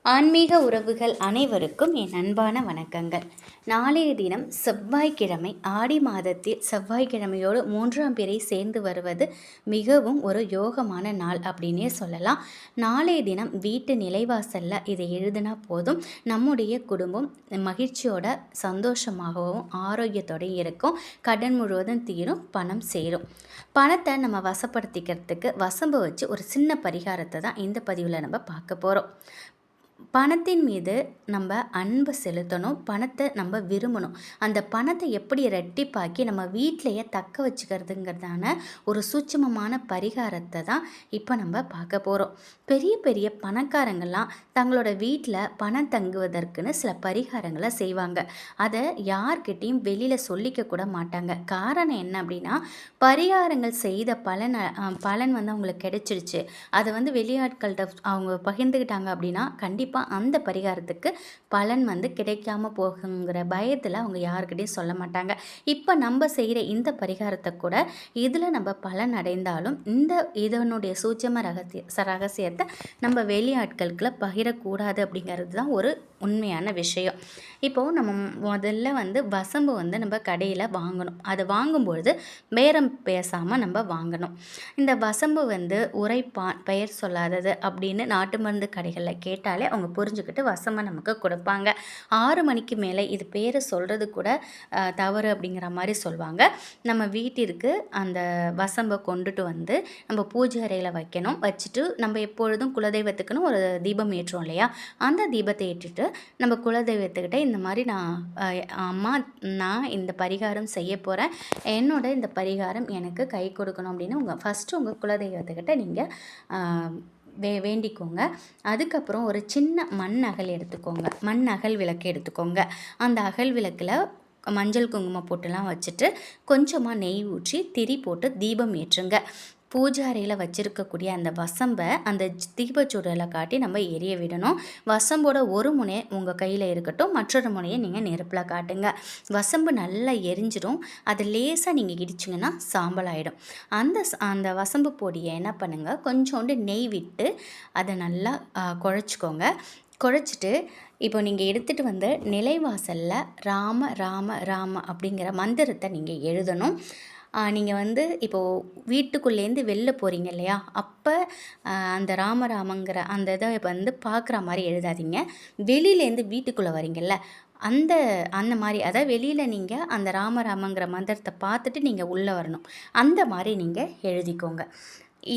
ஆன்மீக உறவுகள் அனைவருக்கும் என் அன்பான வணக்கங்கள். நாளைய தினம் செவ்வாய்க்கிழமை, ஆடி மாதத்தில் செவ்வாய்க்கிழமையோடு 3ஆம் பிறை சேர்ந்து வருவது மிகவும் ஒரு யோகமான நாள் அப்படின்னே சொல்லலாம். நாளைய தினம் வீட்டு நிலைவாசலில் இதை எழுதினா போதும், நம்முடைய குடும்பம் மகிழ்ச்சியோட சந்தோஷமாகவும் ஆரோக்கியத்தோடையும் இருக்கும். கடன் முழுவதும் தீரும், பணம் சேரும். பணத்தை நம்ம வசப்படுத்திக்கிறதுக்கு வசம்பு வச்சு ஒரு சின்ன பரிகாரத்தை தான் இந்த பதிவில் நம்ம பார்க்க போகிறோம். பணத்தின் மீது நம்ம அன்பை செலுத்தணும், பணத்தை நம்ம விரும்பணும். அந்த பணத்தை எப்படி ரெட்டிப்பாக்கி நம்ம வீட்டிலையே தக்க வச்சுக்கிறதுங்கிறதான ஒரு சூட்சமமான பரிகாரத்தை தான் இப்போ நம்ம பார்க்க போகிறோம். பெரிய பெரிய பணக்காரங்கள்லாம் தங்களோட வீட்டில் பணம் தங்குவதற்குன்னு சில பரிகாரங்களை செய்வாங்க. அதை யார்கிட்டையும் வெளியில் சொல்லிக்க கூட மாட்டாங்க. காரணம் என்ன அப்படின்னா, பரிகாரங்கள் செய்த பலன் வந்து அவங்களுக்கு கிடைச்சிடுச்சு, அதை வெளியாட்கள்கிட்ட அவங்க பகிர்ந்துக்கிட்டாங்க அப்படின்னா கண்டிப்பாக அந்த பரிகாரத்துக்கு பலன் கிடைக்காம போகுங்கிற பயத்தில் அவங்க யாருக்கிட்டையும் சொல்ல மாட்டாங்க. இப்போ நம்ம செய்கிற இந்த பரிகாரத்தை கூட இதில் நம்ம பலன் அடைந்தாலும் இதனுடைய சூட்சம ரகசியத்தை நம்ம வெளியாட்களுக்குள்ள பகிரக்கூடாது அப்படிங்கிறது தான் ஒரு உண்மையான விஷயம். இப்போது நம்ம முதல்ல வசம்பு நம்ம கடையில் வாங்கணும். அது வாங்கும்பொழுது பேரம் பேசாமல் நம்ம வாங்கணும். இந்த வசம்பு உரைப்பான், பெயர் சொல்லாதது அப்படின்னு நாட்டு மருந்து கடைகளில் கேட்டாலே அவங்க புரிஞ்சுக்கிட்டு வசம்பை நமக்கு கொடுப்பாங்க. 6 மணிக்கு மேலே இது பேரை சொல்கிறது கூட தவறு அப்படிங்கிற மாதிரி சொல்லுவாங்க. நம்ம வீட்டிற்கு அந்த வசம்பை கொண்டுட்டு நம்ம பூஜை அறையில் வைக்கணும். வச்சுட்டு நம்ம எப்பொழுதும் குலதெய்வத்துக்குன்னு ஒரு தீபம் ஏற்றுவோம் இல்லையா, அந்த தீபத்தை ஏற்றிட்டு நம்ம குலதெய்வத்துக்கிட்ட இந்த மாதிரி அம்மா நான் இந்த பரிகாரம் செய்ய போகிறேன், என்னோட இந்த பரிகாரம் எனக்கு கை கொடுக்கணும் அப்படின்னு ஃபஸ்ட்டு உங்கள் குலதெய்வத்துக்கிட்ட நீங்கள் வேண்டிக்கோங்க. அதுக்கப்புறம் ஒரு சின்ன மண் அகல் எடுத்துக்கோங்க. மண் அகல் விளக்கு எடுத்துக்கோங்க. அந்த அகல் விளக்கில் மஞ்சள் குங்குமம் போட்டுலாம் வச்சுட்டு கொஞ்சமாக நெய் ஊற்றி திரி போட்டு தீபம் ஏற்றுங்க. பூஜை அறையில் வச்சுருக்கக்கூடிய அந்த வசம்பை அந்த தீபச்சூடலை காட்டி நம்ம எரிய விடணும். வசம்போட ஒரு முனையை உங்கள் கையில் இருக்கட்டும், மற்றொரு முனையை நீங்கள் நெருப்பில் காட்டுங்க. வசம்பு நல்லா எரிஞ்சிடும். அது லேசாக நீங்கள் இடிச்சிங்கன்னா சாம்பல் ஆகிடும். அந்த வசம்பு பொடியை என்ன பண்ணுங்கள், கொஞ்சோண்டு நெய் விட்டு அதை நல்லா குழச்சிக்கோங்க. குழச்சிட்டு இப்போ நீங்கள் எடுத்துகிட்டு நிலைவாசலில் ராம ராம ராம அப்படிங்கிற மந்திரத்தை நீங்கள் எழுதணும். நீங்கள் இப்போது வீட்டுக்குள்ளேருந்து வெளில போகிறீங்க இல்லையா, அப்போ அந்த ராமராமங்கிற அந்த இதை பார்க்குற மாதிரி எழுதாதீங்க. வெளியிலேருந்து வீட்டுக்குள்ளே வரீங்கள்ல, அந்த மாதிரி, அதாவது வெளியில் நீங்கள் அந்த ராமராமங்கிற மந்திரத்தை பார்த்துட்டு நீங்கள் உள்ளே வரணும். அந்த மாதிரி நீங்கள் எழுதிக்கோங்க.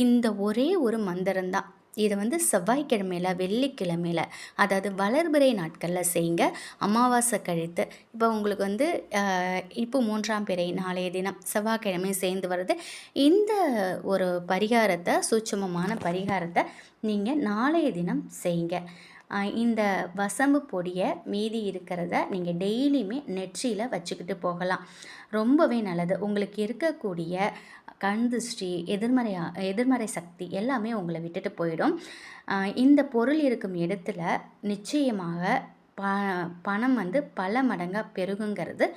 இந்த ஒரே ஒரு மந்திரம்தான். இதை செவ்வாய்க்கிழமையில், வெள்ளிக்கிழமையில், அதாவது வளர்பிறை நாட்களில் செய்யுங்க. அமாவாசை கழித்து இப்போ உங்களுக்கு இப்போ 3ஆம் பிறை நாளைய தினம் செவ்வாய்க்கிழமை சேர்ந்து வருது. இந்த ஒரு பரிகாரத்தை, சூட்சமமான பரிகாரத்தை நீங்கள் நாளைய தினம் செய்யுங்க. இந்த வசம்பு பொடியை மீதி இருக்கிறத நீங்கள் டெய்லியுமே நெற்றியில் வச்சுக்கிட்டு போகலாம். ரொம்பவே நல்லது. உங்களுக்கு இருக்கக்கூடிய கண் திருஷ்டி, எதிர்மறை சக்தி எல்லாமே உங்களை விட்டுட்டு போயிடும். இந்த பொருள் இருக்கும் இடத்துல நிச்சயமாக பணம் பல மடங்காக பெருகுங்கிறது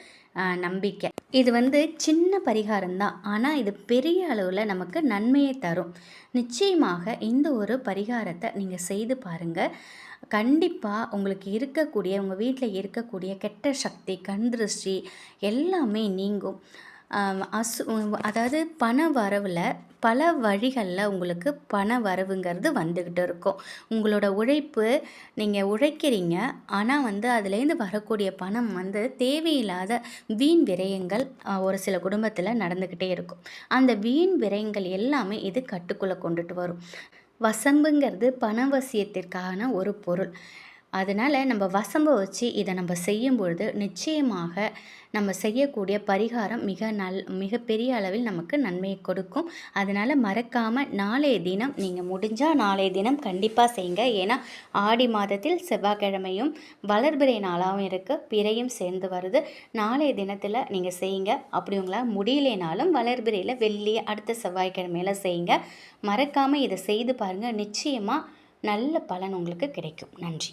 நம்பிக்கை. இது சின்ன பரிகாரம்தான், ஆனால் இது பெரிய அளவில் நமக்கு நன்மையை தரும். நிச்சயமாக இந்த ஒரு பரிகாரத்தை நீங்கள் செய்து பாருங்கள். கண்டிப்பாக உங்களுக்கு இருக்கக்கூடிய, உங்கள் வீட்டில் இருக்கக்கூடிய கெட்ட சக்தி, கண் திருஷ்டி எல்லாமே நீங்கும். அதாவது பண வரவில் பல வழிகளில் உங்களுக்கு பண வரவுங்கிறது வந்துக்கிட்டு இருக்கும். உங்களோட உழைப்பு, நீங்கள் உழைக்கிறீங்க, ஆனால் அதுலேருந்து வரக்கூடிய பணம் தேவையில்லாத வீண் விரயங்கள் ஒரு சில குடும்பத்தில் நடந்துக்கிட்டே இருக்கும். அந்த வீண் விரயங்கள் எல்லாமே இது கட்டுக்குள்ளே கொண்டுட்டு வரும். வசம்புங்கிறது பணவசியத்திற்கான ஒரு பொருள். அதனால் நம்ம வசம்பை வச்சு இதை நம்ம செய்யும் பொழுது நிச்சயமாக நம்ம செய்யக்கூடிய பரிகாரம் மிக பெரிய அளவில் நமக்கு நன்மையை கொடுக்கும். அதனால் மறக்காமல் நாளைய தினம் நீங்கள் முடிஞ்சால் நாளைய தினம் கண்டிப்பாக செய்யுங்க. ஏன்னா ஆடி மாதத்தில் செவ்வாய்க்கிழமையும் வளர்பிறை நாளாகவும் இருக்குது, பிறையும் சேர்ந்து வருது. நாளைய தினத்தில் நீங்கள் செய்யுங்க. அப்படி உங்களால் முடியலைனாலும் வளர்பிறையில் வெள்ளி அடுத்த செவ்வாய்க்கிழமையில் செய்யுங்க. மறக்காமல் இதை செய்து பாருங்கள். நிச்சயமாக நல்ல பலன் உங்களுக்கு கிடைக்கும். நன்றி.